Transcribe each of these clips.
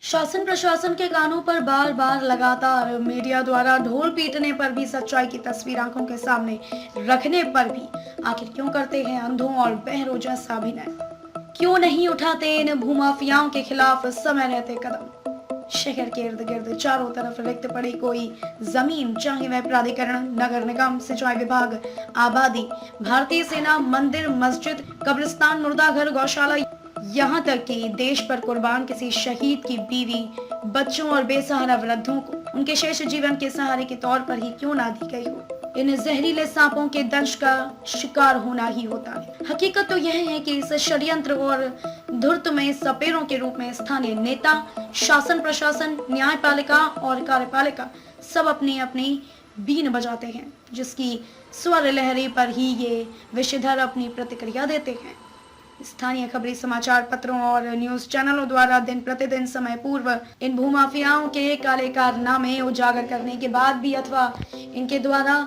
शासन प्रशासन के कानों पर बार बार लगातार मीडिया द्वारा ढोल पीटने पर भी सच्चाई की तस्वीर आंखों के सामने रखने पर भी आखिर क्यों करते हैं अंधों और बहरों जैसा अभिनय? क्यों नहीं उठाते इन भूमाफियाओं के खिलाफ समय रहते कदम? शहर के इर्द गिर्द चारों तरफ रिक्त पड़ी कोई जमीन, चाहे वह प्राधिकरण, नगर निगम, सिंचाई विभाग, आबादी, भारतीय सेना, मंदिर, मस्जिद, कब्रिस्तान, मुर्दाघर, गौशाला, यहाँ तक कि देश पर कुर्बान किसी शहीद की बीवी, बच्चों और बेसहारा वृद्धों को उनके शेष जीवन के सहारे के तौर पर ही क्यों ना दी गई हो, इन जहरीले सांपों के दंश का शिकार होना ही होता है। हकीकत तो यह है कि इस षड्यंत्र और धूर्त में सपेरों के रूप में स्थानीय नेता, शासन प्रशासन, न्यायपालिका और कार्यपालिका सब अपनी अपनी बीन बजाते हैं, जिसकी स्वर लहरी पर ही ये विषधर अपनी प्रतिक्रिया देते हैं। स्थानीय खबरी समाचार पत्रों और न्यूज चैनलों द्वारा दिन प्रतिदिन समय पूर्व इन भूमाफियाओं के काले कारनामे उजागर करने के बाद भी अथवा इनके द्वारा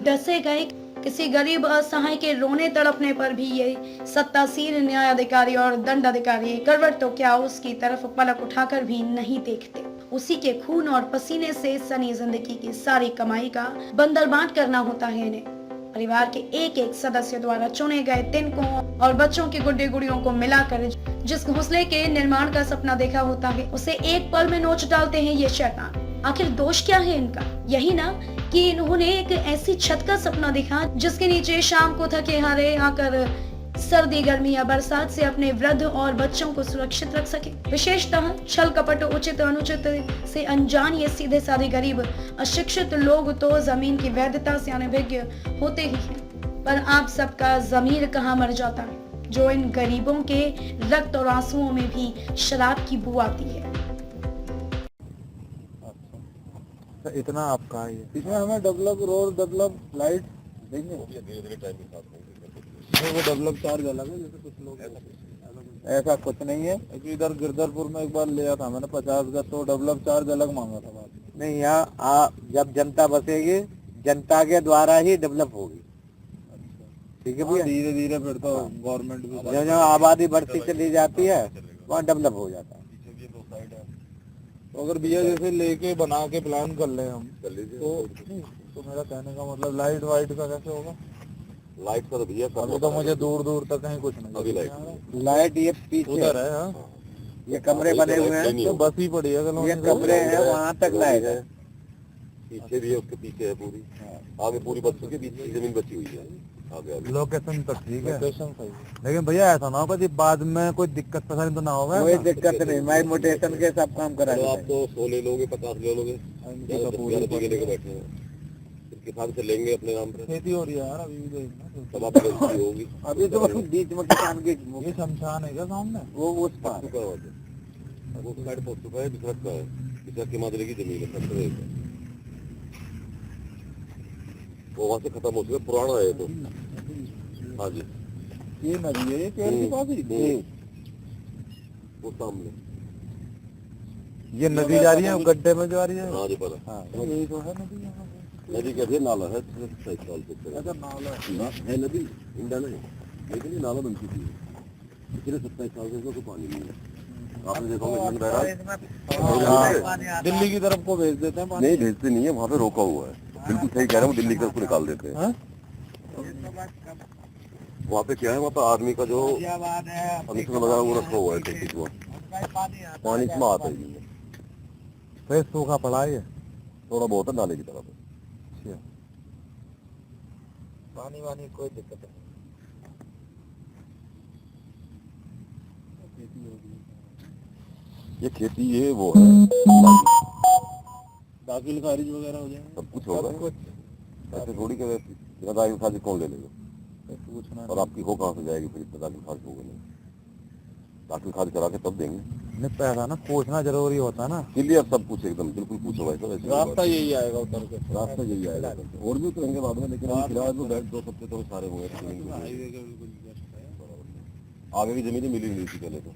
डसे गए किसी गरीब असहाय के रोने तड़पने पर भी ये सत्तासीन न्यायाधिकारी और दंडाधिकारी करवट तो क्या उसकी तरफ पलक उठाकर भी नहीं देखते। उसी के खून और पसीने से सनी जिंदगी की सारी कमाई का बंदरबांट करना होता है इन्हें। परिवार के एक एक सदस्य द्वारा चुने गए तिनकों और बच्चों के गुड्डे गुड़ियों को मिलाकर जिस घोंसले के निर्माण का सपना देखा होता है, उसे एक पल में नोच डालते हैं ये शैतान। आखिर दोष क्या है इनका? यही ना कि इन्होंने एक ऐसी छत का सपना देखा जिसके नीचे शाम को थके हारे आकर सर्दी, गर्मी या बरसात से अपने वृद्ध और बच्चों को सुरक्षित रख सके। विशेषतः छल कपट, उचित अनुचित से अनजान ये सीधे साधे गरीब अशिक्षित लोग तो जमीन की वैधता से अनभिज्ञ होते ही हैं, पर आप सबका जमीर कहाँ मर जाता है जो इन गरीबों के रक्त और आंसुओं में भी शराब की बू आती है। अच्छा, इतना आपका है इसमें हमें डेवलप रोड, डेवलप लाइट देंगे, धीरे-धीरे टाइम के साथ वो डेवलप चार्ज अलग है। जैसे कुछ लोग ऐसा कुछ नहीं है कि इधर गिरधरपुर में एक बार लिया था मैंने 50 का, तो डेवलप चार्ज अलग मांगा था बाद में। नहीं, यहाँ जब जनता बसेगी जनता के द्वारा ही डेवलप होगी। ठीक है भैया, धीरे धीरे फिर तो गवर्नमेंट भी जब जब आबादी बढ़ती चली जाती है वहाँ डेवलप हो जाता है। पीछे भी दो साइड है। तो अगर भैया जैसे लेके बना के प्लान कर ले हम कर लीजिए। तो मेरा कहने का मतलब लाइट वाइट का कैसे होगा? लाइट का तो भैया अभी तो मुझे दूर दूर तक कहीं कुछ नहीं। अभी लाइट लाइट ये पीछे उधर है। हाँ, ये कमरे बने हुए हैं, तो बस ही पड़ी है ये कमरे हैं, वहाँ तक लाइट है। पीछे भी है, उसके पीछे है पूरी, आगे पूरी बच्चों के बीच की जमीन बची हुई है। आगे लोकेशन तक ठीक है, लोकेशन सही। लेकिन भैया ऐसा ना हो कि बाद में कोई दिक्कत परेशानी तो ना होगा? कोई दिक्कत नहीं, माई मोटेशन के सब काम करा तो आप तो 100 ले लोगे, 50 ले लोगे, लेके बैठे हैं, किसान से लेंगे अपने नाम पे। खेती हो रही है यार अभी भी, तब आपकी गलती होगी। अभी तो बीच में किसान के ये शमशान है क्या सामने? वो उस पार चुका हुआ है, वो साइड पहुंच चुका है, बिसरत का है, बिसरत के माजरे की जमीन है, सब है। वो वहाँ से खत्म हो चुका, पुराना है तो। हाँ जी, ये नदी है, ये पेड़ के पास ही वो सामने ये नदी जा रही है, गड्ढे में जा रही है। हाँ जी, पता। हाँ, यही तो है नदी यहाँ पे। नदी क्या है? नाला है, 27 साल से अच्छा, नाला है नदी, इंडिया नहीं, लेकिन ये नाला बन चुकी है। पिछले 27 साल से इसमें कोई पानी नहीं है। आपने देखा होगा इसमें बहरहाल दिल्ली की तरफ को भेज देते हैं पानी। नहीं भेजते नहीं है, वहाँ पे रोका हुआ है। बिल्कुल सही कह रहे हो, दिल्ली की तरफ को निकाल देते हैं। वहाँ पे क्या है, वहाँ पे आर्मी का जो कमीशन वगैरह वो रखा हुआ है, टैक्सी को पानी इसमें आता ही नहीं है। फिर सूखा पड़ा है ये थोड़ा बहुत है नाले की तरफ। पानी वानी कोई दिक्कत नहीं। ये खेती ये वो है, दाखिल खारिज वगैरह हो जाएंगे, सब कुछ होगा। ऐसे थोड़ी के बिना दाखिल खारिज कौन ले लेगा? पूछना और आपकी हो कहाँ से जाएगी फिर इतना दाखिल खारिज होगा? नहीं, दाखिल खारिज करा के तब देंगे। नहीं, पैसा ना पूछना जरूरी होता है ना। क्लियर सब कुछ एकदम बिल्कुल पूछो भाई साहब, ऐसी रास्ता बात नहीं। यही आएगा उतर के, रास्ता यही आएगा। और भी करेंगे बाद में, लेकिन अभी फिलहाल तो बैठ 2 हफ्ते तो सारे हुए हैं। हाईवे के बिल्कुल जस्ट है। आगे की जमीनें मिली नहीं थी पहले तो।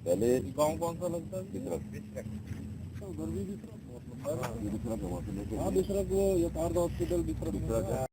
पहले गाँव कौन सा लगता है? बिसरत उधर भी बिसरत, बिसरत वहाँ से लेके हाँ बिसरत, वो यथार्थ हॉस्पिटल बिसरत।